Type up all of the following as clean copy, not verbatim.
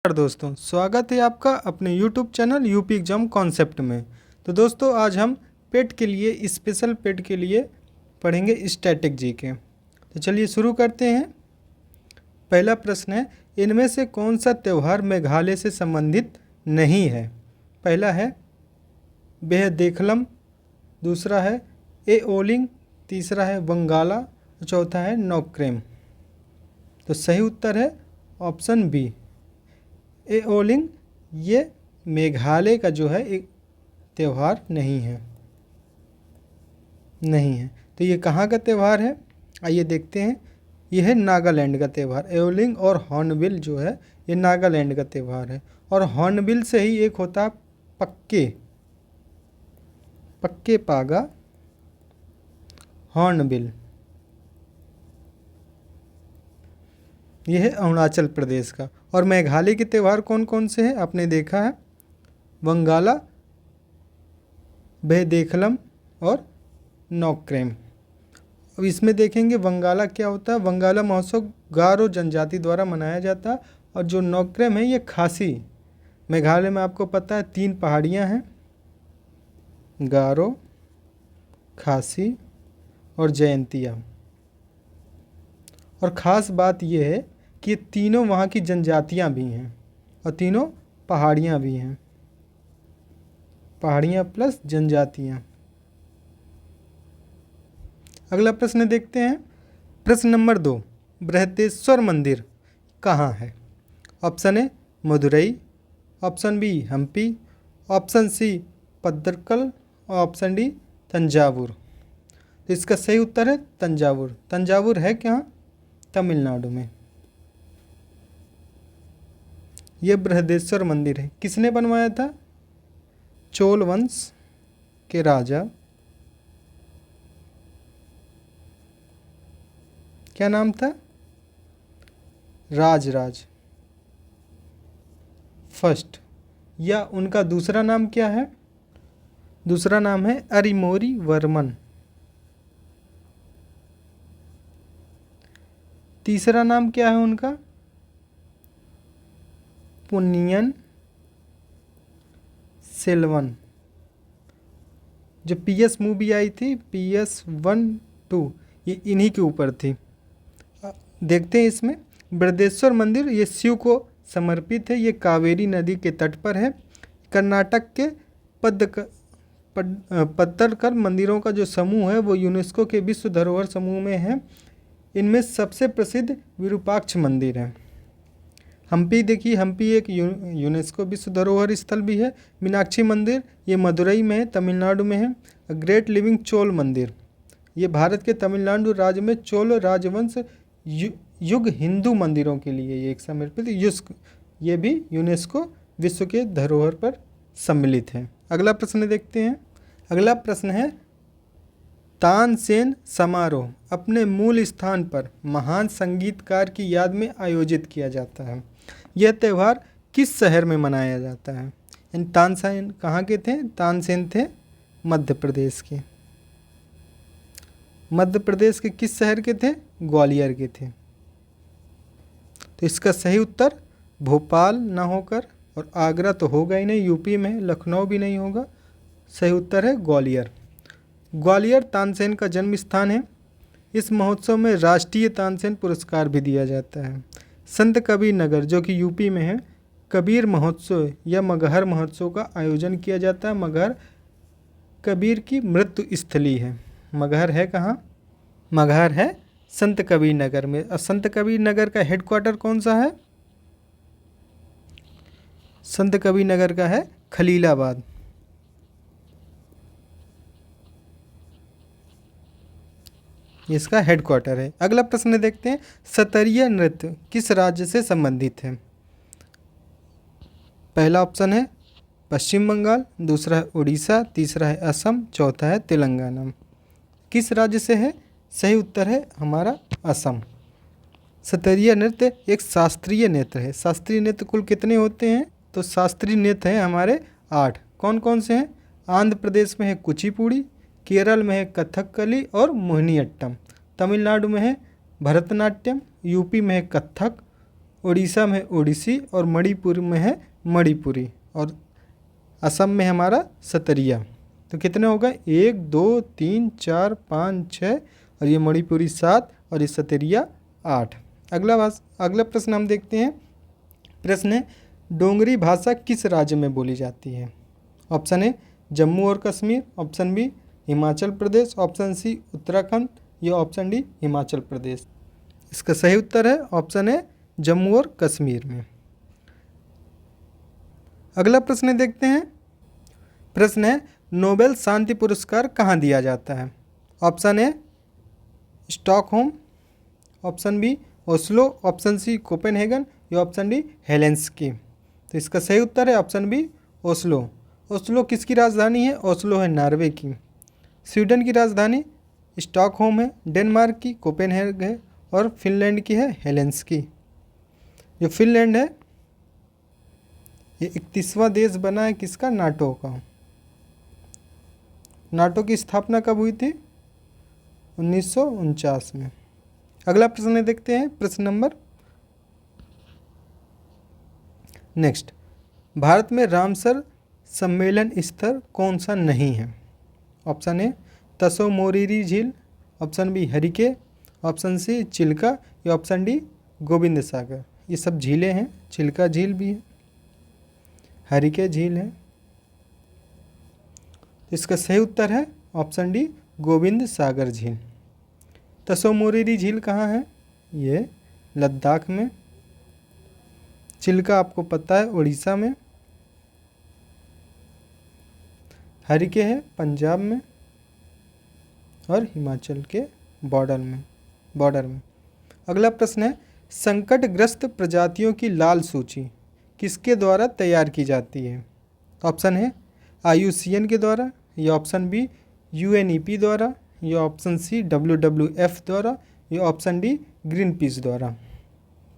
नमस्कार दोस्तों, स्वागत है आपका अपने YouTube channel UP exam concept में। तो दोस्तों आज हम पेट के लिए स्पेशल पेट के लिए पढ़ेंगे स्टैटिक जीके। तो चलिए शुरू करते हैं। पहला प्रश्न है, इनमें से कौन सा त्यौहार मेघालय से संबंधित नहीं है? पहला है बेहदेखलम, दूसरा है एओलिंग, तीसरा है वंगाला, चौथा है नौक्रेम। तो सही उत्तर है ऑप्शन बी, एओलिंग। ये मेघालय का जो है एक त्यौहार नहीं है। तो ये कहाँ का त्यौहार है? आइए देखते हैं। यह है नागालैंड का त्यौहार। एओलिंग और हॉर्नबिल जो है ये नागालैंड का त्यौहार है। और हॉर्नबिल से ही एक होता है पक्के पागा हॉर्नबिल। यह है अरुणाचल प्रदेश का। और मेघालय के त्यौहार कौन कौन से हैं आपने देखा है? वंगाला, बेहदेखलम और नौक्रेम। अब इसमें देखेंगे वंगाला क्या होता है। वंगाला महोत्सव गारो जनजाति द्वारा मनाया जाता है। और जो नौक्रेम है ये खासी। मेघालय में आपको पता है 3 पहाड़ियाँ हैं, गारो, खासी और जयंतिया। और ख़ास बात यह है कि तीनों वहाँ की जनजातियाँ भी हैं और तीनों पहाड़ियाँ भी हैं। पहाड़ियाँ प्लस जनजातियाँ। अगला प्रश्न देखते हैं। प्रश्न नंबर 2, बृहदेश्वर मंदिर कहाँ है? Option A Madurai, option B Hampi, option C Pattadakal और ऑप्शन डी तंजावुर। तो इसका सही उत्तर है तंजावुर। तंजावुर है क्या? तमिलनाडु में। यह बृहदेश्वर मंदिर है। किसने बनवाया था? चोल वंश के राजा, क्या नाम था? राजराज फर्स्ट। या उनका दूसरा नाम क्या है? दूसरा नाम है अरिमोरी वर्मन। तीसरा नाम क्या है उनका? पुनियन सेल्वन। जो PS मूवी आई थी PS 1, 2, ये इन्हीं के ऊपर थी। देखते हैं इसमें। बृहदेश्वर मंदिर ये शिव को समर्पित है। ये कावेरी नदी के तट पर है। कर्नाटक के पत्तरकल मंदिरों का जो समूह है वो यूनेस्को के विश्व धरोहर समूह में है। इनमें सबसे प्रसिद्ध विरूपाक्ष मंदिर है। हम्पी देखिए, हम्पी एक यूनेस्को विश्व धरोहर स्थल भी है। मीनाक्षी मंदिर ये मदुरई में है, तमिलनाडु में है। ग्रेट लिविंग चोल मंदिर ये भारत के तमिलनाडु राज्य में चोल राजवंश युग हिंदू मंदिरों के लिए ये एक समर्पित ये भी यूनेस्को विश्व के धरोहर पर सम्मिलित है। अगला प्रश्न देखते हैं। अगला प्रश्न है, तानसेन समारोह अपने मूल स्थान पर महान संगीतकार की याद में आयोजित किया जाता है। यह त्यौहार किस शहर में मनाया जाता है? यानी तानसेन कहाँ के थे? तानसेन थे मध्य प्रदेश के। मध्य प्रदेश के किस शहर के थे? ग्वालियर के थे। तो इसका सही उत्तर भोपाल ना होकर, और आगरा तो होगा ही नहीं, यूपी में लखनऊ भी नहीं होगा। सही उत्तर है ग्वालियर। ग्वालियर तानसेन का जन्म स्थान है। इस महोत्सव में राष्ट्रीय तानसेन पुरस्कार भी दिया जाता है। संत कबीर नगर जो कि यूपी में है, कबीर महोत्सव या मगहर महोत्सव का आयोजन किया जाता है। मगहर कबीर की मृत्यु स्थली है। मगहर है कहाँ? मगहर है संत कबीर नगर में। और संत कबीर नगर का हेडक्वार्टर कौन सा है? संत कबीर नगर का है खलीलाबाद। इसका हेडक्वार्टर है। अगला प्रश्न देखते हैं। सतरिया नृत्य किस राज्य से संबंधित है? पहला ऑप्शन है पश्चिम बंगाल, दूसरा है उड़ीसा, तीसरा है असम, चौथा है तेलंगाना। किस राज्य से है? सही उत्तर है हमारा असम। सतरिया नृत्य एक शास्त्रीय नृत्य है। शास्त्रीय नृत्य कुल कितने होते हैं? तो शास्त्रीय नृत्य हैं हमारे 8। कौन कौन से हैं? आंध्र प्रदेश में है कुचिपुड़ी, केरल में है कथकली और मोहिनीअट्टम, तमिलनाडु में है भरतनाट्यम, यूपी में है कथक उड़ीसा में ओडिसी और मणिपुर में है मणिपुरी और असम में हमारा सतरिया। तो कितने हो गए 1 2 3 4 5 6 और ये मणिपुरी 7 और ये सतरिया 8। अगला प्रश्न हम देखते हैं। प्रश्न है डोगरी भाषा किस राज्य में बोली जाती है? ऑप्शन ए जम्मू और Kashmir, option B Himachal Pradesh, option C Uttarakhand या ऑप्शन डी हिमाचल प्रदेश। इसका सही उत्तर है ऑप्शन ए जम्मू और कश्मीर में। अगला प्रश्न देखते हैं। प्रश्न है नोबेल शांति पुरस्कार कहाँ दिया जाता है? Option A Stockholm, option B Oslo, option C Copenhagen या ऑप्शन डी हेलेंस्की। तो इसका सही उत्तर है ऑप्शन बी ओस्लो। ओस्लो किसकी राजधानी है? ओस्लो है नॉर्वे की। स्वीडन की राजधानी स्टॉकहोम है, डेनमार्क की कोपेनहेगन है और फिनलैंड की है हेलेंस्की। जो फिनलैंड है ये 31वां देश बना है किसका? नाटो का। नाटो की स्थापना कब हुई थी? 1949 में। अगला प्रश्न देखते हैं। प्रश्न नंबर नेक्स्ट, भारत में रामसर सम्मेलन स्थल कौन सा नहीं है? ऑप्शन ए तसो मोरिरी झील, option B Harike, option C Chilka या ऑप्शन डी गोविंद सागर। ये सब झीलें हैं, चिल्का झील भी है, हरिके झील है। इसका सही उत्तर है ऑप्शन डी गोविंद सागर झील। तसो मोरिरी झील कहाँ है? ये लद्दाख में। चिल्का आपको पता है उड़ीसा में। हरिके है पंजाब में और हिमाचल के बॉर्डर में। अगला प्रश्न है संकटग्रस्त प्रजातियों की लाल सूची किसके द्वारा तैयार की जाती है? ऑप्शन है IUCN के द्वारा या ऑप्शन बी UNEP द्वारा या ऑप्शन सी WWF द्वारा या ऑप्शन डी ग्रीन पीस द्वारा।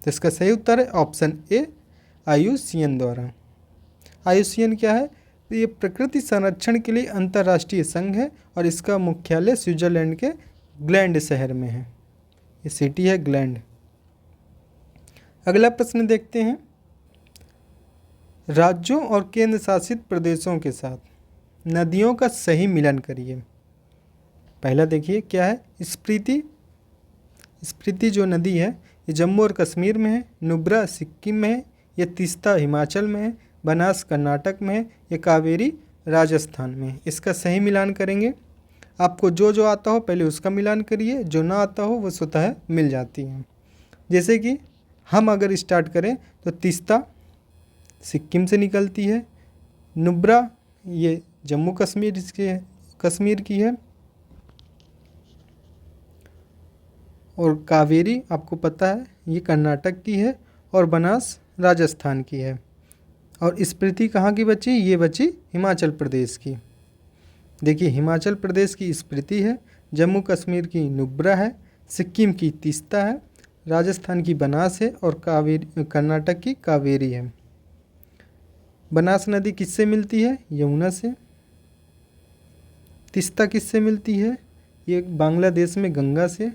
तो इसका सही उत्तर है ऑप्शन ए IUCN द्वारा। IUCN क्या है? तो ये प्रकृति संरक्षण के लिए अंतर्राष्ट्रीय संघ है और इसका मुख्यालय स्विट्जरलैंड के ग्लैंड शहर में है। ये सिटी है ग्लैंड। अगला प्रश्न देखते हैं। राज्यों और केंद्र शासित प्रदेशों के साथ नदियों का सही मिलन करिए। पहला देखिए क्या है? स्पीति जो नदी है ये जम्मू और कश्मीर में है, नुब्रा सिक्किम में है, ये तीस्ता हिमाचल में है, बनास कर्नाटक में है, ये कावेरी राजस्थान में है। इसका सही मिलान करेंगे। आपको जो आता हो पहले उसका मिलान करिए, जो ना आता हो वो स्वतः मिल जाती है। जैसे कि हम अगर स्टार्ट करें तो तीस्ता सिक्किम से निकलती है, नुब्रा ये जम्मू कश्मीर की है और कावेरी आपको पता है ये कर्नाटक की है और बनास राजस्थान की है। और स्पीति कहाँ की बची? ये बची हिमाचल प्रदेश की। देखिए हिमाचल प्रदेश की स्पीति है, जम्मू कश्मीर की नुब्रा है, सिक्किम की तीस्ता है, राजस्थान की बनास है और कर्नाटक की कावेरी है। बनास नदी किससे मिलती है? यमुना से। तीस्ता किससे मिलती है? ये बांग्लादेश में गंगा से।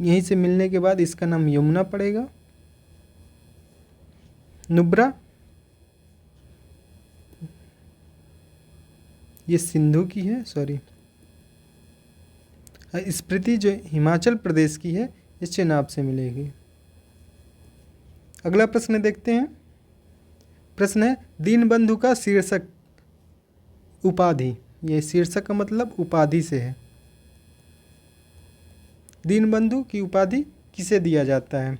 यहीं से मिलने के बाद इसका नाम यमुना पड़ेगा। नुब्रा ये सिंधु की है, सॉरी। स्पीति जो हिमाचल प्रदेश की है इस चेनाब से मिलेगी। अगला प्रश्न देखते हैं। प्रश्न है दीनबंधु का शीर्षक उपाधि। ये शीर्षक का मतलब उपाधि से है। दीनबंधु की उपाधि किसे दिया जाता है?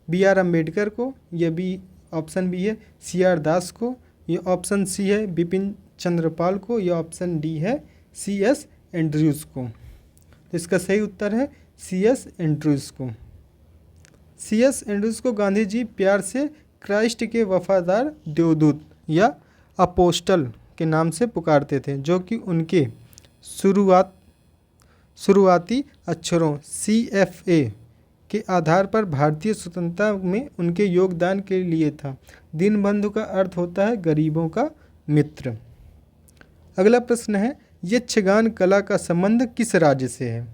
BR अम्बेडकर को, या बी ऑप्शन बी है CR दास को, ये ऑप्शन सी है बिपिन चंद्रपाल को, या ऑप्शन डी है CS एंड्रयूज़ को। तो इसका सही उत्तर है CS एंड्रयूज़ को। CS एंड्रयूज़ को गांधी जी प्यार से क्राइस्ट के वफादार देवदूत या अपोस्टल के नाम से पुकारते थे, जो कि उनके शुरुआती अक्षरों CFA के आधार पर भारतीय स्वतंत्रता में उनके योगदान के लिए था। दीनबंधु का अर्थ होता है गरीबों का मित्र। अगला प्रश्न है यक्षगान कला का संबंध किस राज्य से है?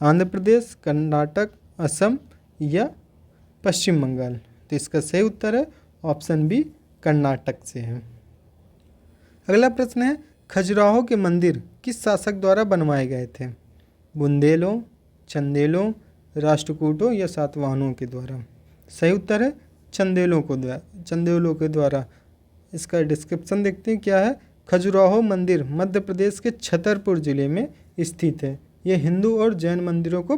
आंध्र प्रदेश, कर्नाटक, असम या पश्चिम बंगाल। तो इसका सही उत्तर है ऑप्शन बी, कर्नाटक से है। अगला प्रश्न है, खजुराहो के मंदिर किस शासक द्वारा बनवाए गए थे? बुंदेलों, चंदेलों, राष्ट्रकूटों या सातवाहनों के द्वारा? सही उत्तर है चंदेलों के द्वारा। इसका डिस्क्रिप्शन देखते हैं क्या है। खजुराहो मंदिर मध्य प्रदेश के छतरपुर जिले में स्थित है। ये हिंदू और जैन मंदिरों को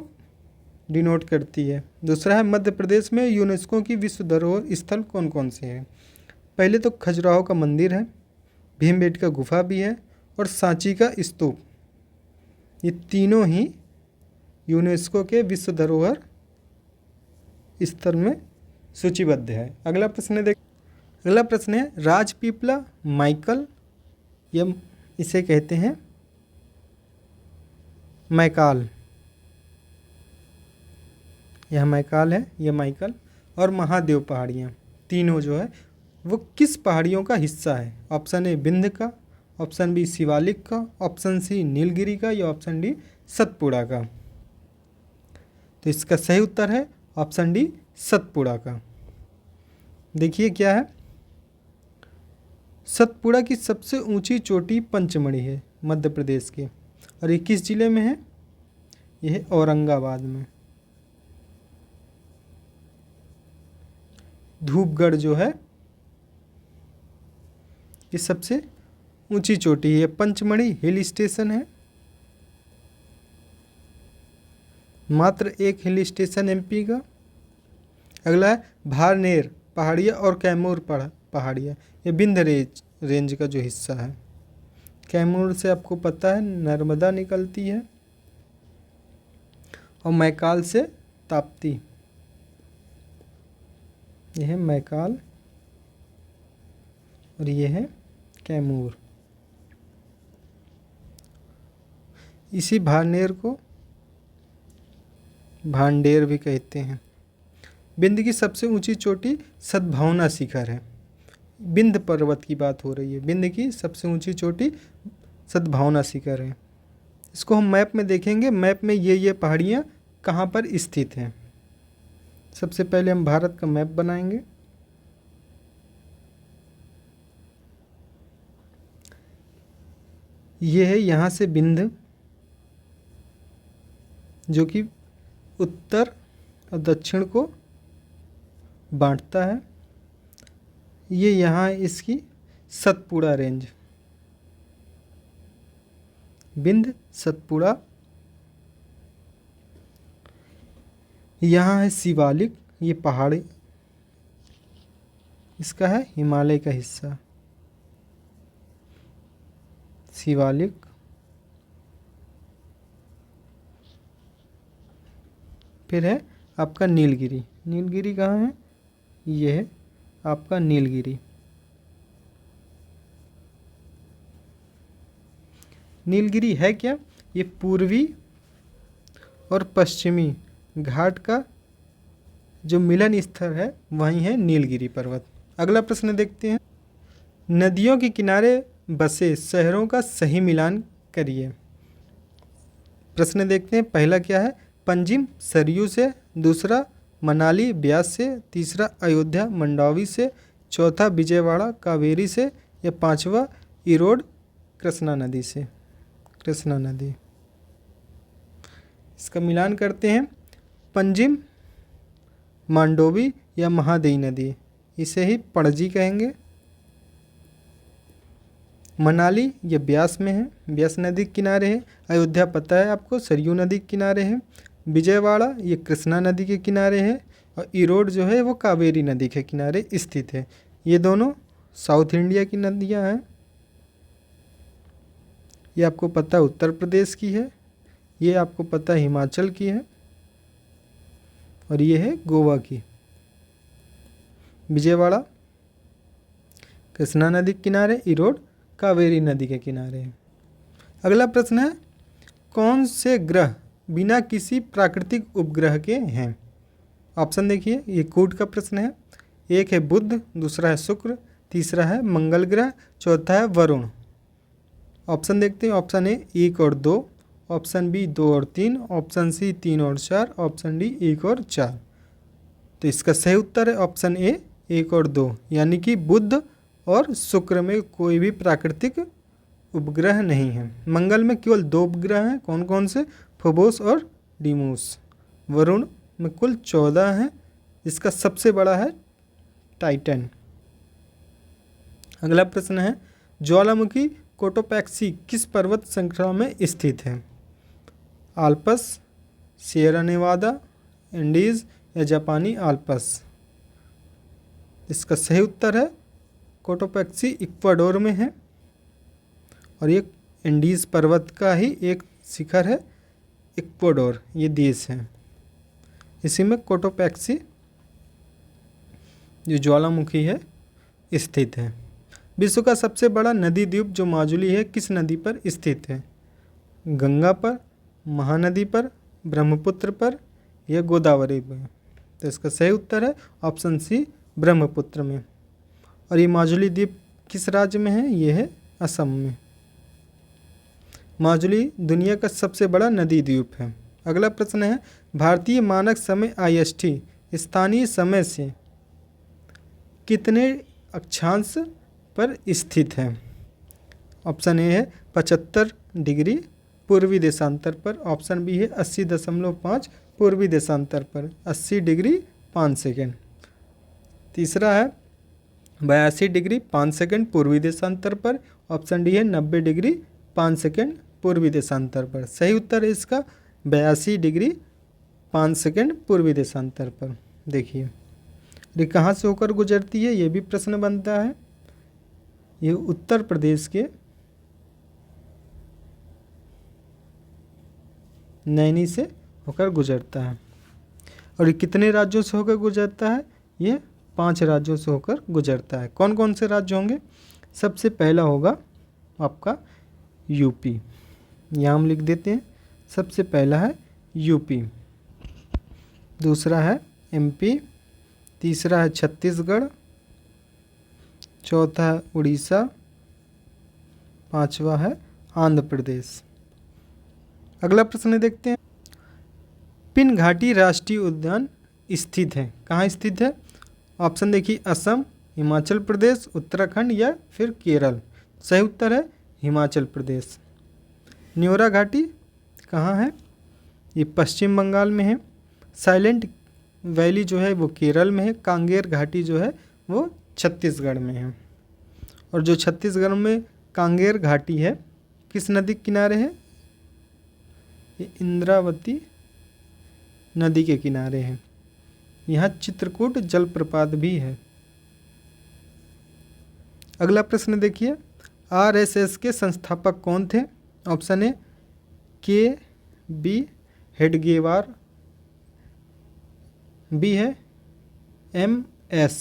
डिनोट करती है। दूसरा है, मध्य प्रदेश में यूनेस्को की विश्व धरोहर स्थल कौन कौन से हैं? पहले तो खजुराहो का मंदिर है, भीमबेटका गुफा भी है और सांची का स्तूप। ये तीनों ही यूनेस्को के विश्व धरोहर स्थल में सूचीबद्ध है। अगला प्रश्न है, राजपीपला माइकल, यह इसे कहते हैं मैकाल। यह मैकाल है, यह माइकल और महादेव पहाड़ियाँ तीनों जो है वो किस पहाड़ियों का हिस्सा है? ऑप्शन ए विंध्य का, ऑप्शन बी शिवालिक का, ऑप्शन सी नीलगिरी का या ऑप्शन डी सतपुड़ा का? तो इसका सही उत्तर है ऑप्शन डी, सतपुड़ा का। देखिए क्या है, सतपुड़ा की सबसे ऊंची चोटी पंचमढ़ी है मध्य प्रदेश के, और ये किस जिले में है? यह है औरंगाबाद में। धूपगढ़ जो है ये सबसे ऊंची चोटी है। पंचमढ़ी हिल स्टेशन है, मात्र एक हिल स्टेशन एमपी का। अगला है भारनेर पहाड़िया और कैमूर पहाड़िया, ये विंध्य रेंज का जो हिस्सा है। कैमूर से आपको पता है नर्मदा निकलती है, और मैकाल से ताप्ती। यह है मैकाल और यह है कैमूर। इसी भारनेर को भांडेर भी कहते हैं। विंध्य की सबसे ऊंची चोटी सद्भावना शिखर है। विंध्य पर्वत की बात हो रही है। विंध्य की सबसे ऊंची चोटी सद्भावना शिखर है। इसको हम मैप में देखेंगे। मैप में ये पहाड़ियाँ कहाँ पर स्थित हैं। सबसे पहले हम भारत का मैप बनाएंगे। ये है यहाँ से विंध्य, जो कि उत्तर और दक्षिण को बांटता है। ये यहाँ इसकी सतपुड़ा रेंज, विंध्य सतपुड़ा। यहाँ है शिवालिक, ये पहाड़ी इसका है हिमालय का हिस्सा शिवालिक। फिर है आपका नीलगिरी। नीलगिरी कहाँ है? ये है आपका नीलगिरी। नीलगिरी है क्या? ये पूर्वी और पश्चिमी घाट का जो मिलन स्थल है वहीं है नीलगिरी पर्वत। अगला प्रश्न देखते हैं, नदियों के किनारे बसे शहरों का सही मिलान करिए। प्रश्न देखते हैं, पहला क्या है? पंजिम सरयू से, दूसरा मनाली ब्यास से, तीसरा अयोध्या मंडावी से, चौथा विजयवाड़ा कावेरी से, या पांचवा इरोड कृष्णा नदी से। कृष्णा नदी। इसका मिलान करते हैं, पंजिम मांडोवी या महादेई नदी, इसे ही पणजी कहेंगे। मनाली ये ब्यास में है, ब्यास नदी के किनारे है। अयोध्या पता है आपको, सरयू नदी के किनारे है। विजयवाड़ा ये कृष्णा नदी के किनारे है, और इरोड जो है वो कावेरी नदी के किनारे स्थित है। ये दोनों साउथ इंडिया की नदियां हैं। ये आपको पता है उत्तर प्रदेश की है, ये आपको पता है हिमाचल की है, और ये है गोवा की। विजयवाड़ा कृष्णा नदी के किनारे, इरोड कावेरी नदी के किनारे है। अगला प्रश्न है, कौन से ग्रह बिना किसी प्राकृतिक उपग्रह के हैं? ऑप्शन देखिए, ये कूट का प्रश्न है। एक है बुध, दूसरा है शुक्र, तीसरा है मंगल ग्रह, चौथा है वरुण। ऑप्शन देखते हैं, ऑप्शन ए 1 और 2, ऑप्शन बी 2 और 3, ऑप्शन सी 3 और 4, ऑप्शन डी 1 और 4। तो इसका सही उत्तर है ऑप्शन ए 1 और 2, यानी कि बुध और शुक्र में कोई भी प्राकृतिक उपग्रह नहीं है। मंगल में केवल 2 उपग्रह हैं, कौन कौन से? फोबोस और डीमोस। वरुण में कुल 14 हैं, इसका सबसे बड़ा है टाइटन। अगला प्रश्न है ज्वालामुखी कोटोपैक्सी किस पर्वत श्रृंखला में स्थित है? आल्पस, सिएरा नेवादा, एंडीज या जापानी आल्पस? इसका सही उत्तर है कोटोपैक्सी इक्वाडोर में है और ये एंडीज पर्वत का ही एक शिखर है। इक्वाडोर ये देश है, इसी में कोटोपैक्सी जो ज्वालामुखी है स्थित है। विश्व का सबसे बड़ा नदी द्वीप जो माजुली है किस नदी पर स्थित है? गंगा पर, महानदी पर, ब्रह्मपुत्र पर या गोदावरी पर? तो इसका सही उत्तर है ऑप्शन सी ब्रह्मपुत्र में। और ये माजुली द्वीप किस राज्य में है? ये है असम में। माजुली दुनिया का सबसे बड़ा नदी द्वीप है। अगला प्रश्न है भारतीय मानक समय IST स्थानीय समय से कितने अक्षांश पर स्थित है? ऑप्शन ए है 75 डिग्री पूर्वी देशांतर पर, ऑप्शन बी है 80.5 पूर्वी देशांतर पर, 80 डिग्री 5 सेकेंड। तीसरा है 82 डिग्री 5 सेकेंड पूर्वी देशांतर पर, ऑप्शन डी है 90 डिग्री 5 सेकेंड पूर्वी देशांतर पर। सही उत्तर है इसका 82 डिग्री 5 सेकेंड पूर्वी देशांतर पर। देखिए ये कहाँ से होकर गुजरती है, ये भी प्रश्न बनता है। ये उत्तर प्रदेश के नैनी से होकर गुजरता है। और ये कितने राज्यों से होकर गुजरता है? ये 5 राज्यों से होकर गुजरता है। कौन कौन से राज्य होंगे? सबसे पहला होगा आपका यूपी, यहाँ हम लिख देते हैं। सबसे पहला है यूपी, दूसरा है MP, तीसरा है छत्तीसगढ़, चौथा है उड़ीसा, पांचवा है आंध्र प्रदेश। अगला प्रश्न देखते हैं पिन घाटी राष्ट्रीय उद्यान स्थित है, कहाँ स्थित है? ऑप्शन देखिए असम, हिमाचल प्रदेश, उत्तराखंड या फिर केरल। सही उत्तर है हिमाचल प्रदेश। न्योरा घाटी कहाँ है? ये पश्चिम बंगाल में है। साइलेंट वैली जो है वो केरल में है। कांगेर घाटी जो है वो छत्तीसगढ़ में है। और जो छत्तीसगढ़ में कांगेर घाटी है किस नदी के किनारे है? ये इंद्रावती नदी के किनारे है। यहाँ चित्रकूट जलप्रपात भी है। अगला प्रश्न देखिए RSS के संस्थापक कौन थे? Option A KB Hedgewar, B है MS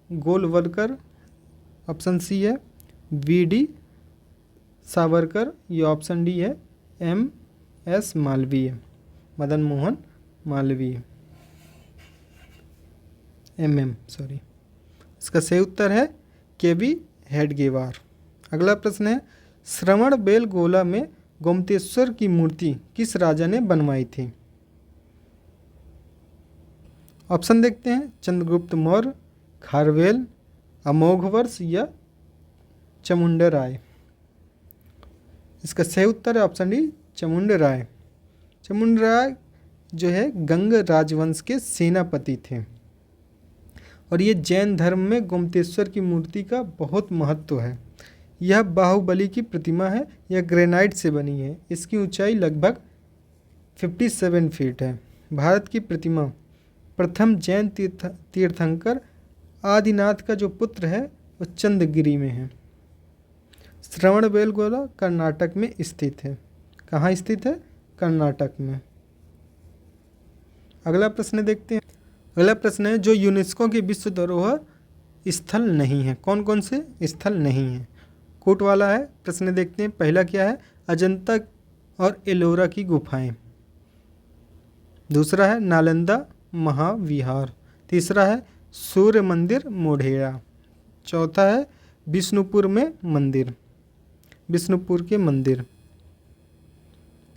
गोलवलकर, ऑप्शन सी है VD सावरकर, ये ऑप्शन डी है MS मालवीय, मदन मोहन मालवीय, सॉरी। इसका सही उत्तर है KB हेडगेवार। अगला प्रश्न है श्रवण बेलगोला में गोमतेश्वर की मूर्ति किस राजा ने बनवाई थी? ऑप्शन देखते हैं चंद्रगुप्त मौर्य, खारवेल, अमोघवर्ष या चामुंडराय। इसका सही उत्तर है ऑप्शन डी चामुंडराय। चामुंडराय जो है गंग राजवंश के सेनापति थे और ये जैन धर्म में गोमतेश्वर की मूर्ति का बहुत महत्व है। यह बाहुबली की प्रतिमा है, यह ग्रेनाइट से बनी है। इसकी ऊंचाई लगभग 57 फीट है। भारत की प्रतिमा प्रथम जैन तीर्थंकर आदिनाथ का जो पुत्र है वो चंद्रगिरी में है। श्रवणबेलगोला कर्नाटक में स्थित है। कहाँ स्थित है? कर्नाटक में। अगला प्रश्न देखते हैं। अगला प्रश्न है जो यूनेस्को के विश्व धरोहर स्थल नहीं है, कौन कौन से स्थल नहीं है? कोट वाला है। प्रश्न देखते हैं पहला क्या है? अजंता और एलोरा की गुफाएं। दूसरा है नालंदा महाविहार। तीसरा है सूर्य मंदिर मोढेरा। चौथा है विष्णुपुर में मंदिर, विष्णुपुर के मंदिर।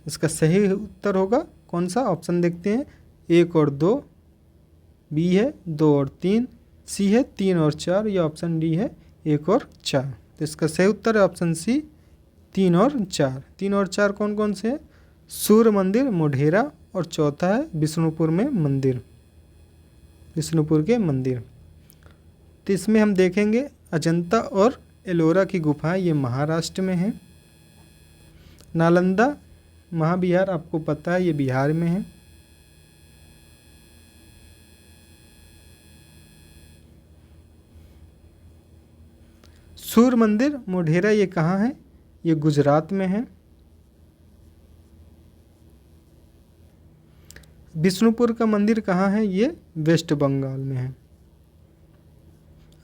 इसका सही उत्तर होगा कौन सा? ऑप्शन देखते हैं 1 और 2, बी है 2 और 3, सी है 3 और 4 या ऑप्शन डी है 1 और 4। तो इसका सही उत्तर है ऑप्शन सी 3 और 4। 3 और 4 कौन कौन से हैं? सूर्य मंदिर मोढेरा और चौथा है बिष्णुपुर में मंदिर, बिष्णुपुर के मंदिर। तो इसमें हम देखेंगे अजंता और एलोरा की गुफाएं, ये महाराष्ट्र में है। नालंदा महाविहार आपको पता है ये बिहार में है। सूर्य मंदिर मोढेरा ये कहाँ है? ये गुजरात में है। बिष्णुपुर का मंदिर कहाँ है? ये वेस्ट बंगाल में है।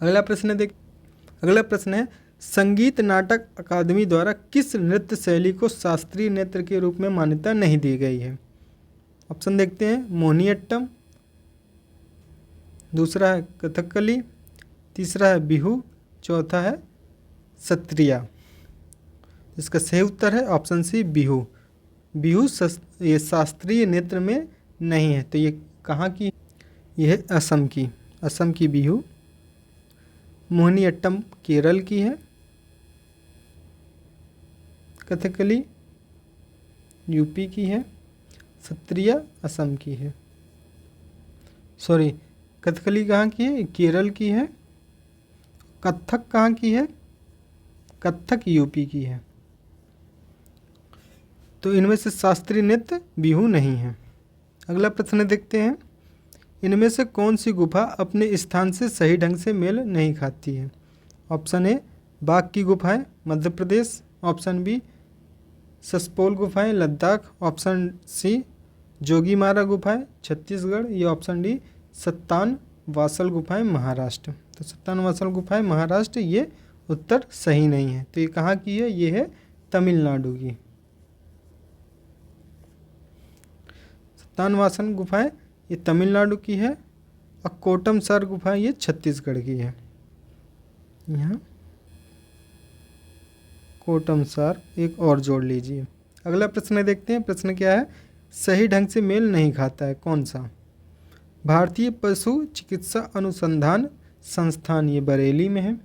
अगला प्रश्न है संगीत नाटक अकादमी द्वारा किस नृत्य शैली को शास्त्रीय नृत्य के रूप में मान्यता नहीं दी गई है? ऑप्शन देखते हैं, मोहिनीअट्टम, दूसरा है कथकली, तीसरा है बिहू, चौथा है सत्रिया। इसका सही उत्तर है ऑप्शन सी बिहू। बिहू ये शास्त्रीय नृत्य में नहीं है। तो ये कहाँ की? यह है असम की बिहू। मोहिनीअट्टम केरल की है। कथकली यूपी की है। सत्रिया असम की है। सॉरी, कथकली कहाँ की है? केरल की है। कथक कहाँ की है? कथक यूपी की है। तो इनमें से शास्त्रीय नृत्य बिहू नहीं है। अगला प्रश्न देखते हैं, इनमें से कौन सी गुफा अपने स्थान से सही ढंग से मेल नहीं खाती है? ऑप्शन ए बाघ की गुफाएं मध्य प्रदेश, ऑप्शन बी ससपोल गुफाएं लद्दाख, ऑप्शन सी जोगीमारा गुफाएं छत्तीसगढ़ या ऑप्शन डी सत्तान वासल गुफाएं महाराष्ट्र। तो सत्तान वासल गुफाएं महाराष्ट्र ये उत्तर सही नहीं है। तो ये कहाँ की है? ये है तमिलनाडु की। सत्तान वासल गुफाएं ये तमिलनाडु की है और कोटमसार गुफा ये छत्तीसगढ़ की है। यहाँ कोटमसार एक और जोड़ लीजिए। अगला प्रश्न देखते हैं, प्रश्न क्या है? सही ढंग से मेल नहीं खाता है कौन सा? भारतीय पशु चिकित्सा अनुसंधान संस्थान ये बरेली में है।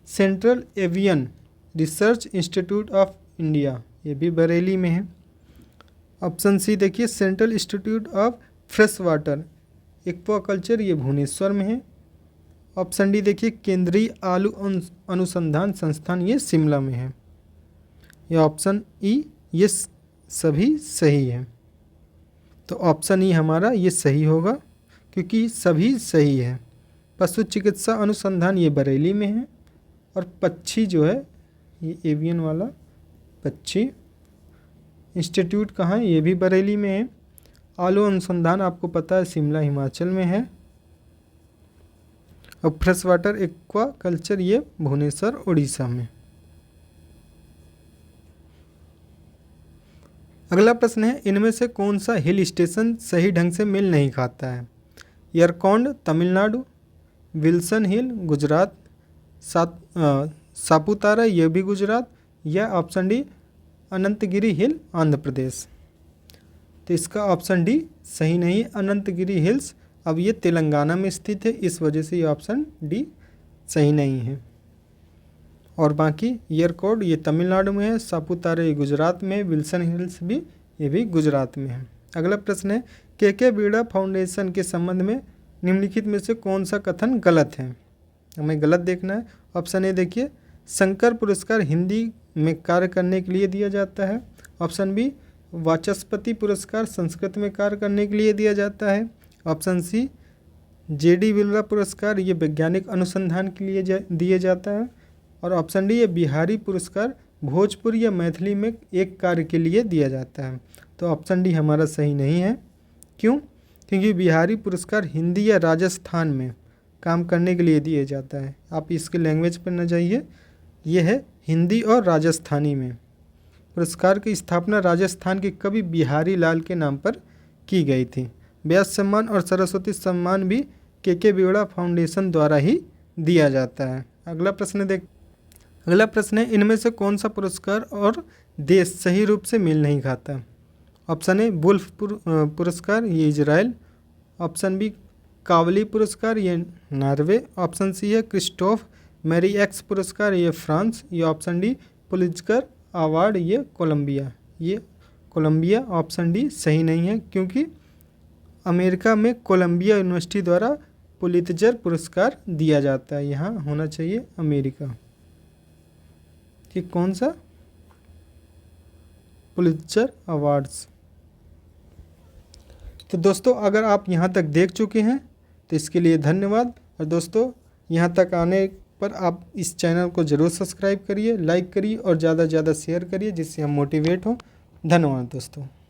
Central avian research institute of India ये भी बरेली में है। ऑप्शन सी देखिए central institute of fresh water aquaculture ये भुवनेश्वर में है। ऑप्शन डी देखिए केंद्रीय आलू अनुसंधान संस्थान ये शिमला में है। या ऑप्शन ई ये सभी सही है। तो ऑप्शन ई हमारा ये सही होगा क्योंकि सभी सही है। पशु चिकित्सा अनुसंधान ये बरेली में है और पक्षी जो है ये एवियन वाला पक्षी इंस्टीट्यूट कहाँ है? ये भी बरेली में है। आलू अनुसंधान आपको पता है शिमला हिमाचल में है और फ्रेश वाटर एक्वा कल्चर ये भुवनेश्वर उड़ीसा में। अगला प्रश्न है, इनमें से कौन सा हिल स्टेशन सही ढंग से मेल नहीं खाता है? यरकौंड तमिलनाडु, विल्सन हिल गुजरात, सापुतारा ये भी गुजरात या ऑप्शन डी अनंतगिरी हिल आंध्र प्रदेश। तो इसका ऑप्शन डी सही नहीं है। अनंतगिरी हिल्स अब ये तेलंगाना में स्थित है, इस वजह से ये ऑप्शन डी सही नहीं है। और बाकी यरकौड ये तमिलनाडु में है, सापुतारा ये गुजरात में, विल्सन हिल्स भी ये भी गुजरात में है। अगला प्रश्न है, के बीड़ा फाउंडेशन के संबंध में निम्नलिखित में से कौन सा कथन गलत है? हमें गलत देखना है। ऑप्शन ए देखिए शंकर पुरस्कार हिंदी में कार्य करने के लिए दिया जाता है। ऑप्शन बी वाचस्पति पुरस्कार संस्कृत में कार्य करने के लिए दिया जाता है। ऑप्शन सी जेडी बिरला पुरस्कार ये वैज्ञानिक अनुसंधान के लिए दिया जाता है। और ऑप्शन डी ये बिहारी पुरस्कार भोजपुरी या मैथिली में एक कार्य के लिए दिया जाता है। तो ऑप्शन डी हमारा सही नहीं है। क्यों? क्योंकि बिहारी पुरस्कार हिंदी या राजस्थान में काम करने के लिए दिया जाता है। आप इसके लैंग्वेज पर न जाइए, ये है हिंदी और राजस्थानी में। पुरस्कार की स्थापना राजस्थान के कवि बिहारी लाल के नाम पर की गई थी। व्यास सम्मान और सरस्वती सम्मान भी के बीड़ा फाउंडेशन द्वारा ही दिया जाता है। अगला प्रश्न है, इनमें से कौन सा पुरस्कार और देश सही रूप से मेल नहीं खाता? ऑप्शन ए वुल्फ पुरस्कार ये इजराइल, ऑप्शन बी कावली पुरस्कार, ये नॉर्वे। ऑप्शन सी है क्रिस्टोफ मैरी एक्स पुरस्कार, ये फ्रांस। ये ऑप्शन डी पुलित्जर अवार्ड, ये कोलंबिया। ये कोलंबिया ऑप्शन डी सही नहीं है, क्योंकि अमेरिका में कोलंबिया यूनिवर्सिटी द्वारा पुलित्जर पुरस्कार दिया जाता है। यहाँ होना चाहिए अमेरिका। ठीक, कौन सा? Pulitzer awards. तो दोस्तों अगर आप यहाँ तक देख चुके हैं तो इसके लिए धन्यवाद। और दोस्तों यहाँ तक आने पर आप इस चैनल को ज़रूर सब्सक्राइब करिए, लाइक करिए और ज़्यादा से ज़्यादा शेयर करिए, जिससे हम मोटिवेट हों। धन्यवाद दोस्तों।